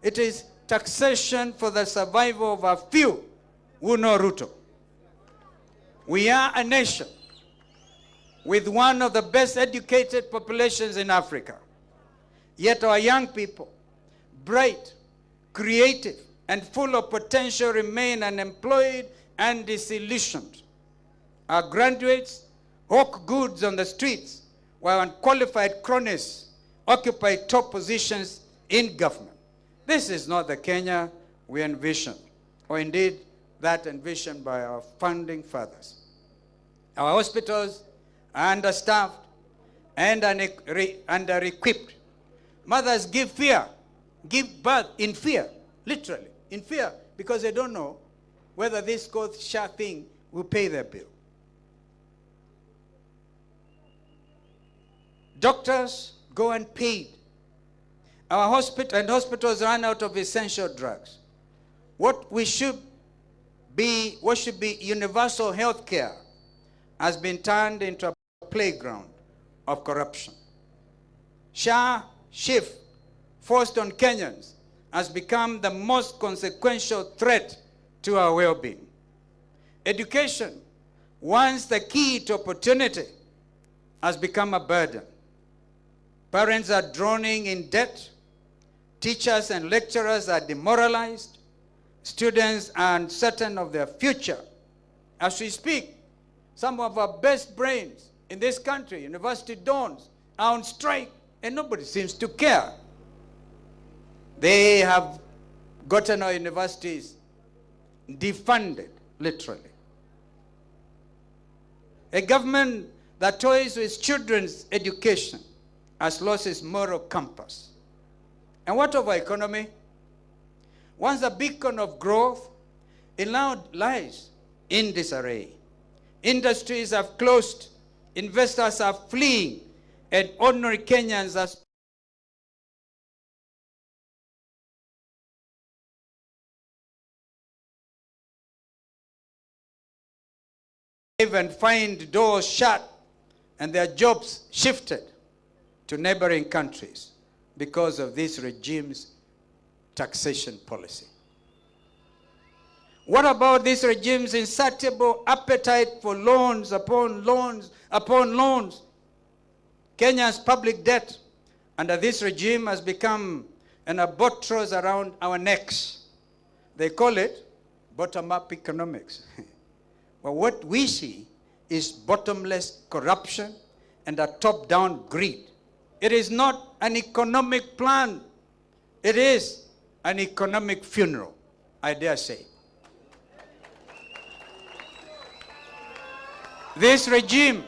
It is taxation for the survival of a few who know Ruto. We are a nation with one of the best educated populations in Africa. Yet our young people, bright, creative, and full of potential, remain unemployed and disillusioned. Our graduates hawk goods on the streets, while unqualified cronies occupy top positions in government. This is not the Kenya we envisioned, or indeed that envisioned by our founding fathers. Our hospitals are understaffed and under-equipped. Mothers give birth in fear, literally, in fear, because they don't know whether this share thing will pay their bill. Doctors go unpaid. Our hospitals run out of essential drugs. What should be universal health care has been turned into a playground of corruption. Share shift forced on Kenyans has become the most consequential threat to our well-being. Education, once the key to opportunity, has become a burden. Parents are drowning in debt. Teachers and lecturers are demoralized. Students are uncertain of their future. As we speak, some of our best brains in this country, university dons, are on strike, and nobody seems to care. They have gotten our universities defunded, literally. A government that toys with children's education has lost its moral compass. And what of our economy? Once a beacon of growth, it now lies in disarray. Industries have closed, investors are fleeing, and ordinary Kenyans are and find doors shut and their jobs shifted to neighboring countries because of this regime's taxation policy. What about this regime's insatiable appetite for loans upon loans upon loans? Kenya's public debt under this regime has become an albatross around our necks. They call it bottom-up economics. But what we see is bottomless corruption and a top-down greed. It is not an economic plan. It is an economic funeral, I dare say. This regime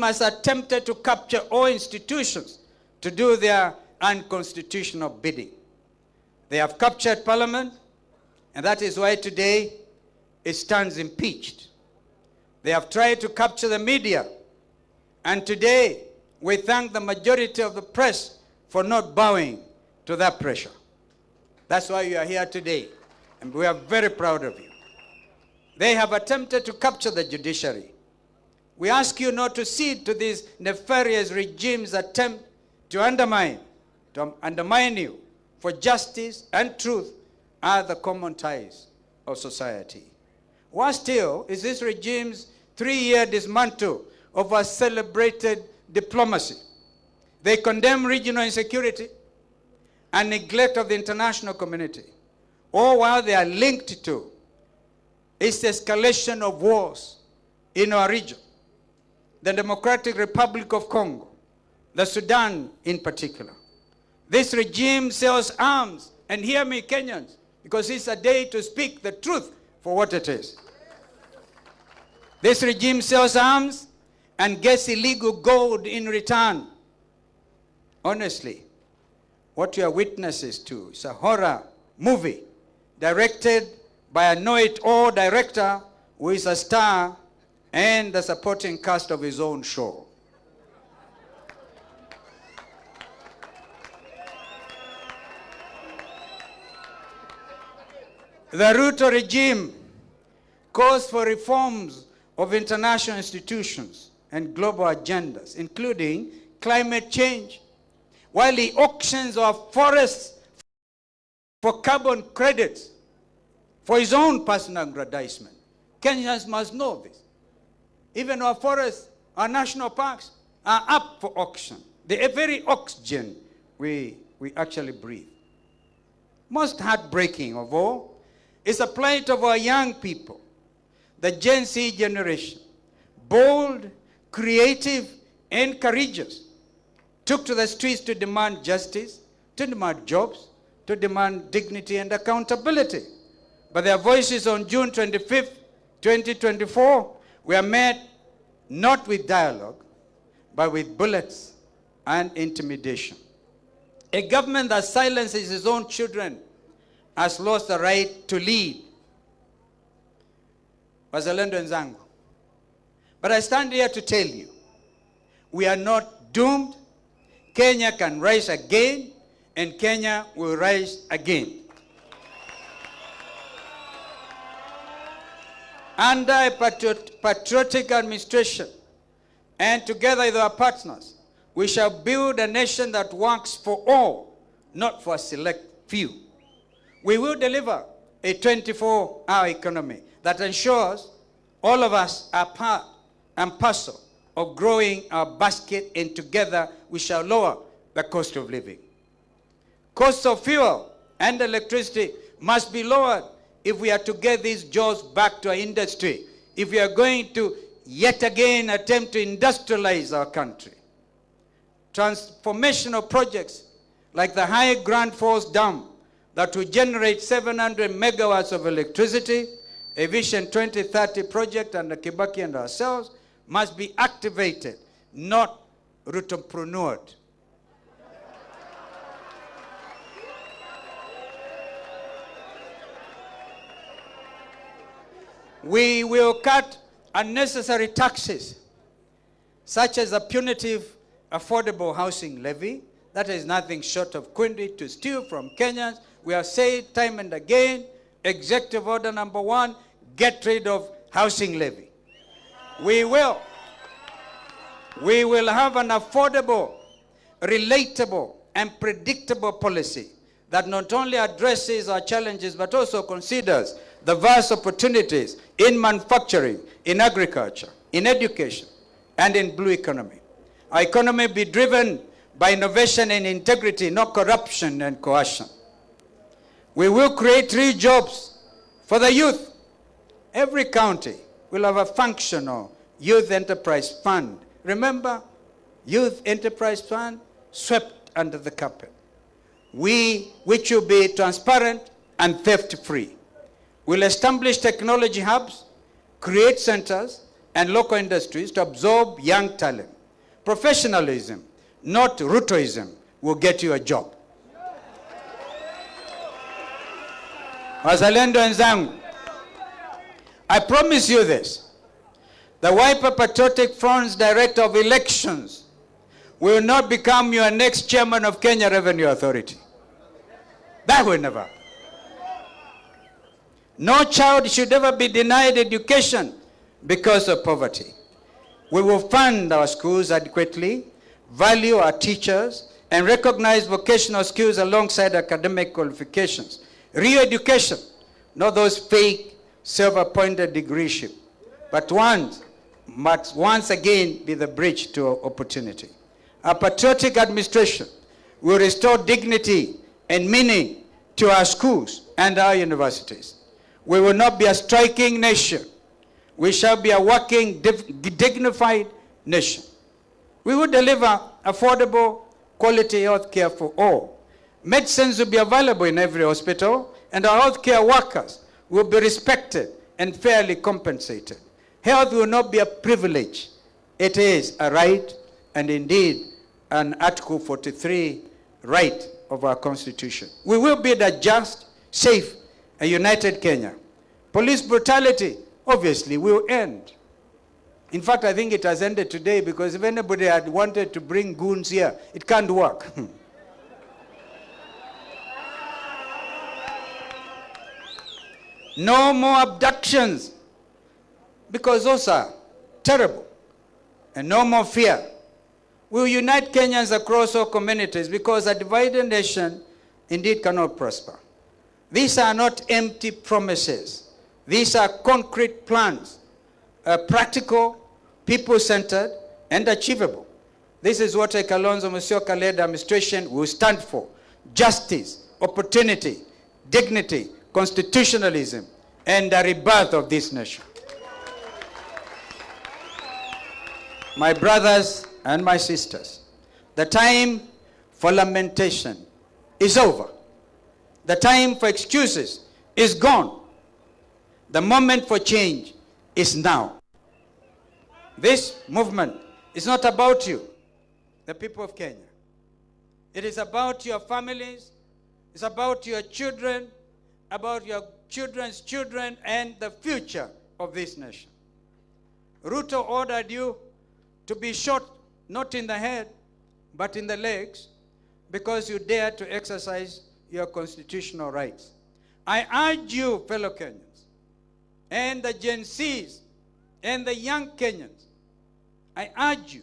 has attempted to capture all institutions to do their unconstitutional bidding. They have captured Parliament, and that is why today it stands impeached. They have tried to capture the media, and today we thank the majority of the press for not bowing to that pressure. That's why you are here today, and we are very proud of you. They have attempted to capture the judiciary. We ask you not to cede to these nefarious regimes' attempt to undermine you, for justice and truth are the common ties of society. Worse still is this regime's 3-year dismantle of our celebrated diplomacy. They condemn regional insecurity and neglect of the international community, all while they are linked to its escalation of wars in our region, the Democratic Republic of Congo, the Sudan in particular. This regime sells arms, and hear me, Kenyans, because it's a day to speak the truth for what it is. This regime sells arms and gets illegal gold in return. Honestly, what you are witnesses to is a horror movie directed by a know-it-all director who is a star and the supporting cast of his own show. The Ruto regime calls for reforms of international institutions and global agendas, including climate change. while he auctions our forests for carbon credits for his own personal aggrandizement. Kenyans must know this. Even our forests, our national parks are up for auction. The very oxygen we actually breathe. Most heartbreaking of all is the plight of our young people, the Gen Z generation, bold, creative, and courageous, took to the streets to demand justice, to demand jobs, to demand dignity and accountability. But their voices on June 25th, 2024 were met not with dialogue, but with bullets and intimidation. A government that silences its own children has lost the right to lead. Wazalendo wenzangu. But I stand here to tell you, we are not doomed. Kenya can rise again, and Kenya will rise again. Under a patriotic administration, and together with our partners, we shall build a nation that works for all, not for a select few. We will deliver a 24-hour economy that ensures all of us are part and parcel of growing our basket, and together we shall lower the cost of living. Costs of fuel and electricity must be lowered if we are to get these jobs back to our industry, if we are going to yet again attempt to industrialize our country. Transformational projects like the High Grand Falls Dam that will generate 700 megawatts of electricity, a Vision 2030 project under Kibaki and ourselves, must be activated, not Ruto-preneured. We will cut unnecessary taxes, such as a punitive affordable housing levy. That is nothing short of quindy to steal from Kenyans. We have said time and again, Executive Order number 1, get rid of housing levy. We will have an affordable, relatable, and predictable policy that not only addresses our challenges, but also considers the vast opportunities in manufacturing, in agriculture, in education, and in blue economy. Our economy be driven by innovation and integrity, not corruption and coercion. We will create real jobs for the youth. Every county will have a functional youth enterprise fund. Remember, youth enterprise fund swept under the carpet. Which will be transparent and theft-free. We'll establish technology hubs, create centers, and local industries to absorb young talent. Professionalism, not Rutoism, will get you a job. Wazalendo wenzangu, I promise you this. The Wiper Patriotic Front's Director of Elections will not become your next chairman of Kenya Revenue Authority. That will never. No child should ever be denied education because of poverty. We will fund our schools adequately, value our teachers, and recognize vocational skills alongside academic qualifications. Real education, not those fake self-appointed degreeship, but must once again be the bridge to opportunity. Our patriotic administration will restore dignity and meaning to our schools and our universities. We will not be a striking nation. We shall be a working, dignified nation. We will deliver affordable, quality health care for all. Medicines will be available in every hospital, and our healthcare workers will be respected and fairly compensated. Health will not be a privilege. It is a right, and indeed an Article 43 right of our Constitution. We will build a just, safe, and united Kenya. Police brutality, obviously, will end. In fact, I think it has ended today, because if anybody had wanted to bring goons here, it can't work. No more abductions, because those are terrible. And no more fear. We will unite Kenyans across all communities, because a divided nation indeed cannot prosper. These are not empty promises. These are concrete plans, practical, people-centered, and achievable. This is what a Kalonzo Musyoka-led administration will stand for: justice, opportunity, dignity, constitutionalism, and the rebirth of this nation. My brothers and my sisters, the time for lamentation is over. The time for excuses is gone. The moment for change is now. This movement is not about you, the people of Kenya. It is about your families, it's about your children, about your children's children, and the future of this nation. Ruto ordered you to be shot not in the head, but in the legs, because you dared to exercise your constitutional rights. I urge you, fellow Kenyans, and the Gen Zs, and the young Kenyans, I urge you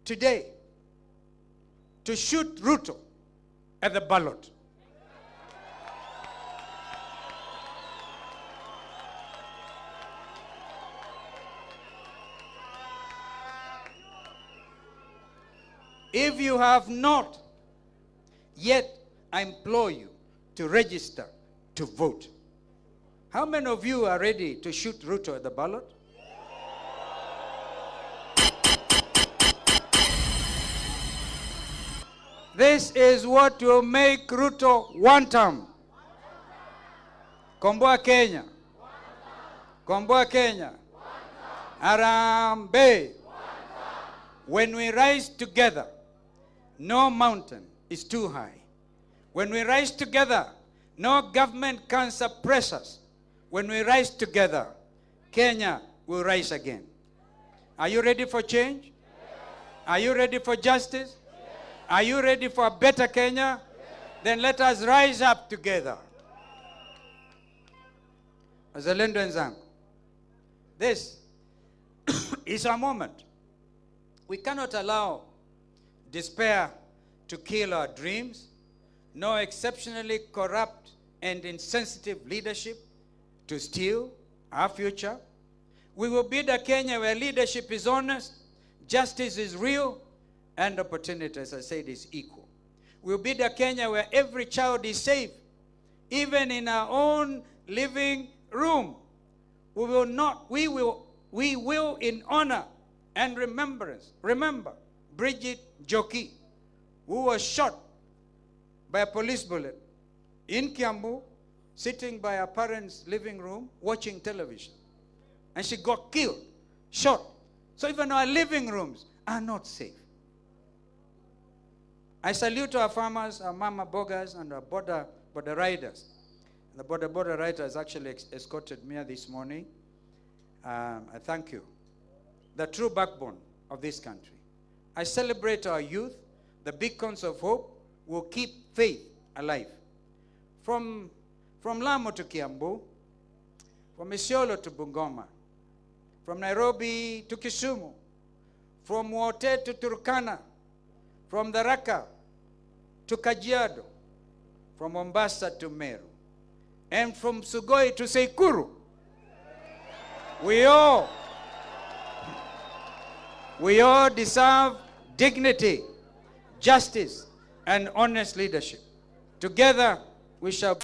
today to shoot Ruto at the ballot. If you have not yet, I implore you to register to vote. How many of you are ready to shoot Ruto at the ballot? This is what will make Ruto one term. Komboa Kenya. Komboa Kenya. Harambee. When we rise together, no mountain is too high. When we rise together, no government can suppress us. When we rise together, Kenya will rise again. Are you ready for change? Yes. Are you ready for justice? Yes. Are you ready for a better Kenya? Yes. Then let us rise up together. Wazalendo wenzangu, this is our moment. We cannot allow despair to kill our dreams, no exceptionally corrupt and insensitive leadership to steal our future. We will build a Kenya where leadership is honest, justice is real, and opportunity, as I said, is equal. We will build a Kenya where every child is safe, even in our own living room. We will in honor and remembrance, remember Bridget Joki, who was shot by a police bullet in Kiambu, sitting by her parents' living room, watching television. And she got killed, shot. So even our living rooms are not safe. I salute our farmers, our mama boggers, and our border riders. The border riders actually escorted me this morning. I thank you. The true backbone of this country. I celebrate our youth, the beacons of hope will keep faith alive. From Lamu to Kiambu, from Musyoka to Bungoma, from Nairobi to Kisumu, from Wote to Turkana, from Tharaka to Kajiado, from Mombasa to Meru, and from Sugoi to Seikuru. We all deserve dignity, justice, and honest leadership. Together, we shall